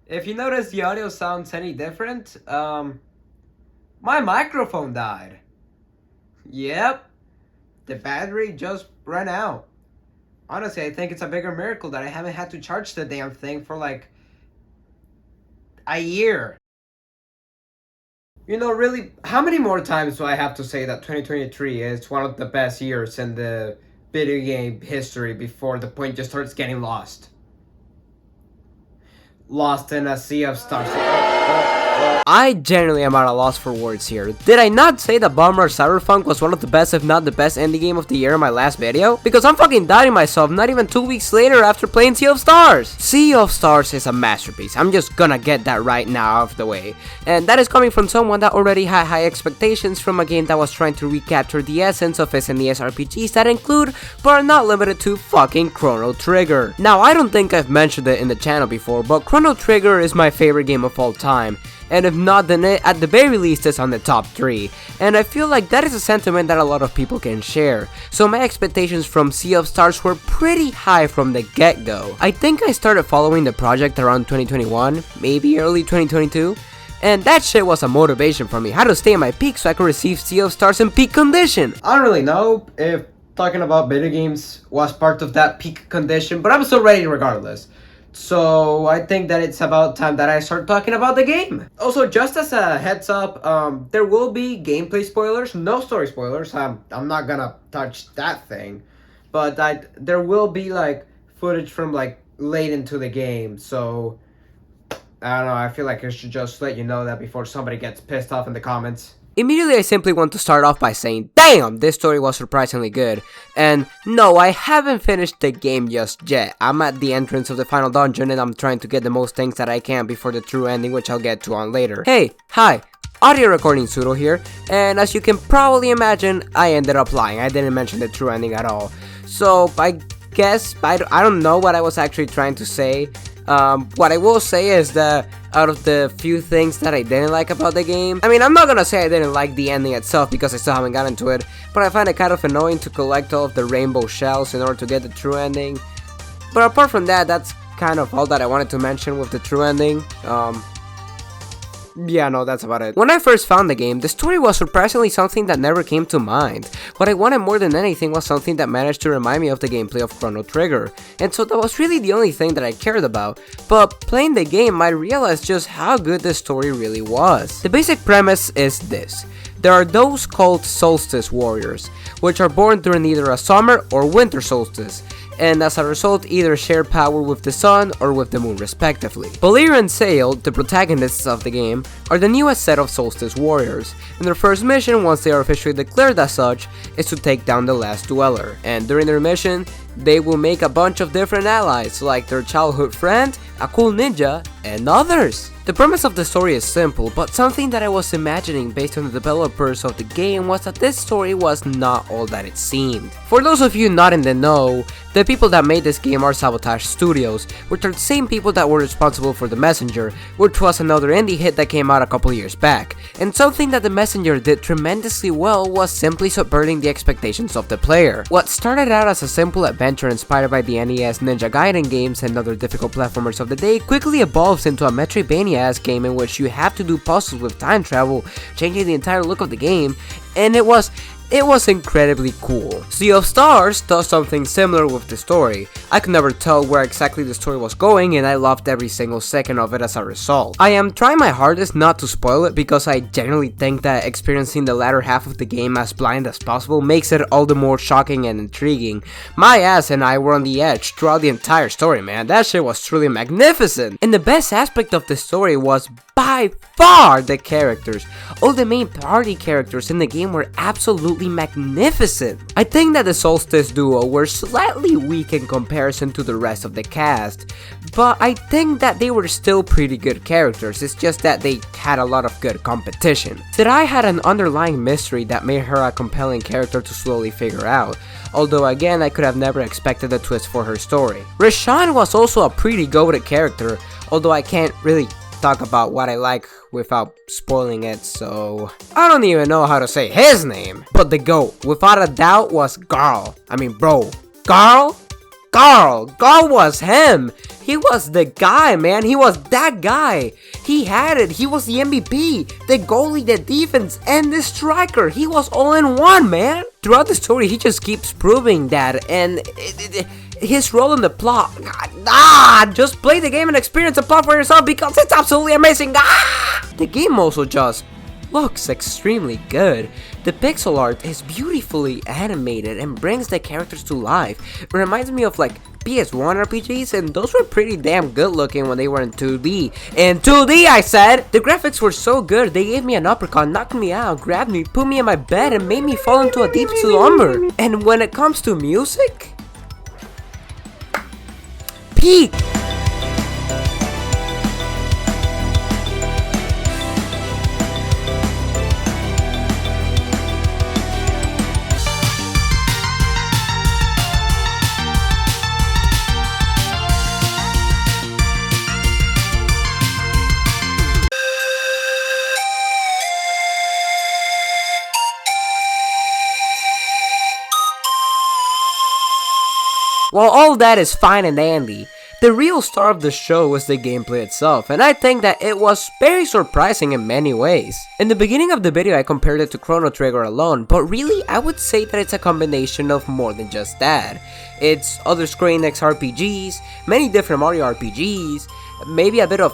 If you notice the audio sounds any different, my microphone died. Yep, the battery just ran out. Honestly, I think it's a bigger miracle that I haven't had to charge the damn thing for like a year. You know, really, how many more times do I have to say that 2023 is one of the best years in the video game history before the point just starts getting lost? Lost in a sea of stars. I genuinely am at a loss for words here. Did I not say that Bomber Cyberpunk was one of the best, if not the best indie game of the year in my last video? Because I'm fucking doubting myself not even 2 weeks later after playing Sea of Stars. Sea of Stars is a masterpiece. I'm just gonna get that right now out of the way. And that is coming from someone that already had high expectations from a game that was trying to recapture the essence of SNES RPGs that include, but are not limited to, fucking Chrono Trigger. Now, I don't think I've mentioned it in the channel before, but Chrono Trigger is my favorite game of all time. And if not, then it, at the very least, it's on the top 3. And I feel like that is a sentiment that a lot of people can share. So my expectations from Sea of Stars were pretty high from the get-go. I think I started following the project around 2021, maybe early 2022. And that shit was a motivation for me, how to stay at my peak so I could receive Sea of Stars in peak condition. I don't really know if talking about video games was part of that peak condition, but I'm still ready regardless. So I think that it's about time that I start talking about the game. Also, just as a heads up, there will be gameplay spoilers, no story spoilers. I'm not gonna touch that thing, but there will be like footage from like late into the game. So I don't know. I feel like I should just let you know that before somebody gets pissed off in the comments. Immediately, I simply want to start off by saying, damn, this story was surprisingly good. And no, I haven't finished the game just yet. I'm at the entrance of the final dungeon and I'm trying to get the most things that I can before the true ending, which I'll get to on later. Hey, hi, audio recording Zudo here, and as you can probably imagine, I ended up lying. I didn't mention the true ending at all. So, I guess, I don't know what I was actually trying to say. What I will say is that out of the few things that I didn't like about the game, I mean, I'm not gonna say I didn't like the ending itself because I still haven't gotten to it, but I find it kind of annoying to collect all of the rainbow shells in order to get the true ending. But apart from that, that's kind of all that I wanted to mention with the true ending. Yeah, no, that's about it. When I first found the game, the story was surprisingly something that never came to mind. What I wanted more than anything was something that managed to remind me of the gameplay of Chrono Trigger, and so that was really the only thing that I cared about. But playing the game, I realized just how good the story really was. The basic premise is this. There are those called solstice warriors, which are born during either a summer or winter solstice, and as a result either share power with the sun or with the moon respectively. Balir and Sail, the protagonists of the game, are the newest set of Solstice warriors, and their first mission, once they are officially declared as such, is to take down the last dweller, and during their mission, they will make a bunch of different allies, like their childhood friend, a cool ninja, and others. The premise of the story is simple, but something that I was imagining based on the developers of the game was that this story was not all that it seemed. For those of you not in the know, the people that made this game are Sabotage Studios, which are the same people that were responsible for The Messenger, which was another indie hit that came out a couple years back. And something that The Messenger did tremendously well was simply subverting the expectations of the player. What started out as a simple adventure inspired by the NES Ninja Gaiden games and other difficult platformers of the day quickly evolves into a Metroidvania-esque game in which you have to do puzzles with time travel, changing the entire look of the game, and it was incredibly cool. Sea of Stars does something similar with the story. I could never tell where exactly the story was going and I loved every single second of it as a result. I am trying my hardest not to spoil it because I genuinely think that experiencing the latter half of the game as blind as possible makes it all the more shocking and intriguing. My ass and I were on the edge throughout the entire story, man. That shit was truly magnificent. And the best aspect of the story was by far the characters. All the main party characters in the game were absolutely magnificent. I think that the Solstice duo were slightly weak in comparison to the rest of the cast, but I think that they were still pretty good characters. It's just that they had a lot of good competition. Sarai had an underlying mystery that made her a compelling character to slowly figure out, although again I could have never expected a twist for her story. Rashawn was also a pretty goated character, although I can't really talk about what I like without spoiling it, so I don't even know how to say his name. But the GOAT, without a doubt, was Garl. I mean, bro, Carl was him. He was the guy, man. He was that guy. He had it. He was the MVP, the goalie, the defense, and the striker. He was all in one, man. Throughout the story, he just keeps proving that, and his role in the plot. Just play the game and experience the plot for yourself because it's absolutely amazing. The game also just looks extremely good. The pixel art is beautifully animated and brings the characters to life. It reminds me of like PS1 RPGs, and those were pretty damn good looking when they were in 2D. In 2D, I said! The graphics were so good, they gave me an uppercut, knocked me out, grabbed me, put me in my bed, and made me fall into a deep slumber. And when it comes to music, peak! While all that is fine and dandy, the real star of the show was the gameplay itself, and I think that it was very surprising in many ways. In the beginning of the video I compared it to Chrono Trigger alone, but really I would say that it's a combination of more than just that. It's other Square Enix RPGs, many different Mario RPGs, maybe a bit of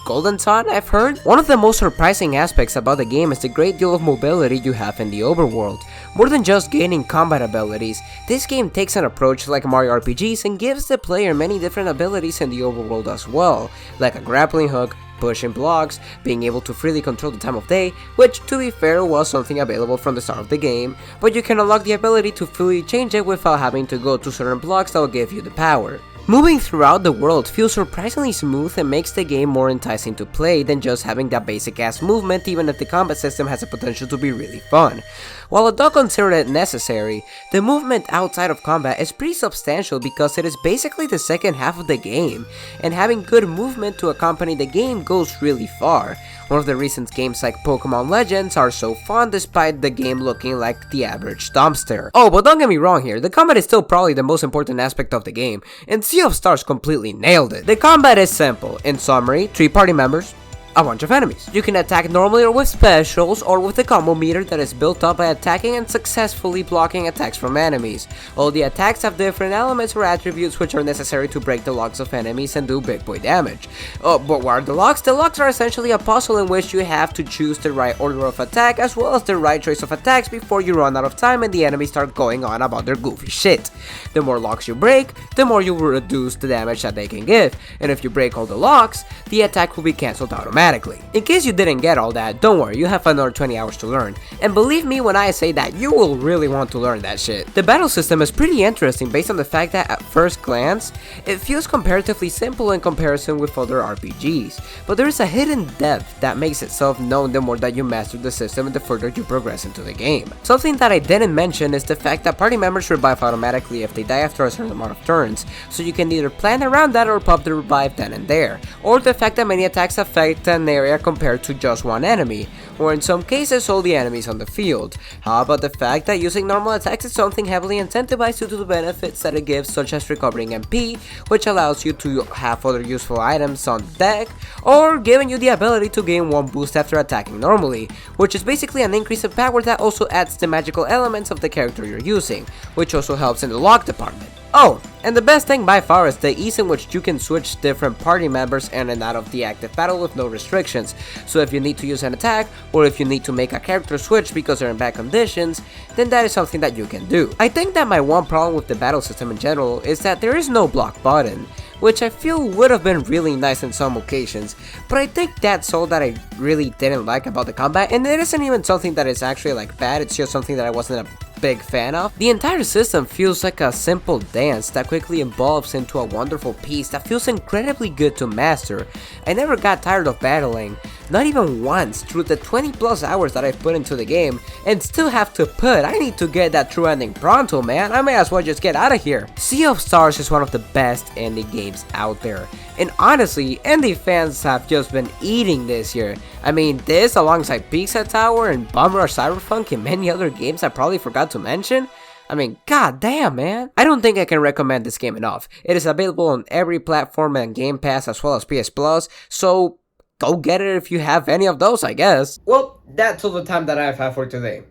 Golden Sun, I've heard. One of the most surprising aspects about the game is the great deal of mobility you have in the overworld. More than just gaining combat abilities, this game takes an approach like Mario RPGs and gives the player many different abilities in the overworld as well, like a grappling hook, pushing blocks, being able to freely control the time of day, which to be fair was something available from the start of the game, but you can unlock the ability to fully change it without having to go to certain blocks that will give you the power. Moving throughout the world feels surprisingly smooth and makes the game more enticing to play than just having that basic ass movement, even if the combat system has the potential to be really fun. While I don't consider it necessary, the movement outside of combat is pretty substantial because it is basically the second half of the game, and having good movement to accompany the game goes really far. One of the reasons games like Pokemon Legends are so fun despite the game looking like the average dumpster. Oh, but don't get me wrong here, the combat is still probably the most important aspect of the game, and Sea of Stars completely nailed it. The combat is simple. In summary, 3 party members, a bunch of enemies. You can attack normally or with specials, or with the combo meter that is built up by attacking and successfully blocking attacks from enemies. All the attacks have different elements or attributes which are necessary to break the locks of enemies and do big boy damage. But what are the locks? The locks are essentially a puzzle in which you have to choose the right order of attack as well as the right choice of attacks before you run out of time and the enemies start going on about their goofy shit. The more locks you break, the more you will reduce the damage that they can give, and if you break all the locks, the attack will be cancelled automatically. In case you didn't get all that, don't worry, you have another 20 hours to learn. And believe me when I say that, you will really want to learn that shit. The battle system is pretty interesting based on the fact that at first glance, it feels comparatively simple in comparison with other RPGs. But there is a hidden depth that makes itself known the more that you master the system and the further you progress into the game. Something that I didn't mention is the fact that party members revive automatically if they die after a certain amount of turns, so you can either plan around that or pop the revive then and there. Or the fact that many attacks affect an area compared to just one enemy, or in some cases all the enemies on the field. How about the fact that using normal attacks is something heavily incentivized due to the benefits that it gives, such as recovering MP, which allows you to have other useful items on deck, or giving you the ability to gain 1 boost after attacking normally, which is basically an increase in power that also adds the magical elements of the character you're using, which also helps in the lock department. Oh, and the best thing by far is the ease in which you can switch different party members in and out of the active battle with no restrictions. So if you need to use an attack, or if you need to make a character switch because they're in bad conditions, then that is something that you can do. I think that my one problem with the battle system in general is that there is no block button, which I feel would have been really nice in some occasions, but I think that's all that I really didn't like about the combat, and it isn't even something that is actually like bad, it's just something that I wasn't a big fan of. The entire system feels like a simple dance that quickly evolves into a wonderful piece that feels incredibly good to master. I never got tired of battling, not even once, through the 20 plus hours that I've put into the game, and still have to put. I need to get that true ending pronto, man. I may as well just get out of here. Sea of Stars is one of the best indie games out there, and honestly, indie fans have just been eating this year. I mean, this alongside Pizza Tower and Bum Rush Cyberpunk and many other games I probably forgot to mention. I mean, god damn, man. I don't think I can recommend this game enough. It is available on every platform and Game Pass as well as PS Plus, so go get it if you have any of those, I guess. Well, that's all the time that I've had for today.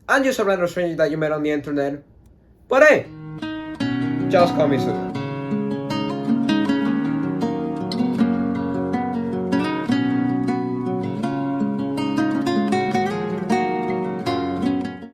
I'm just a random stranger that you met on the internet. But hey, just call me Sudo.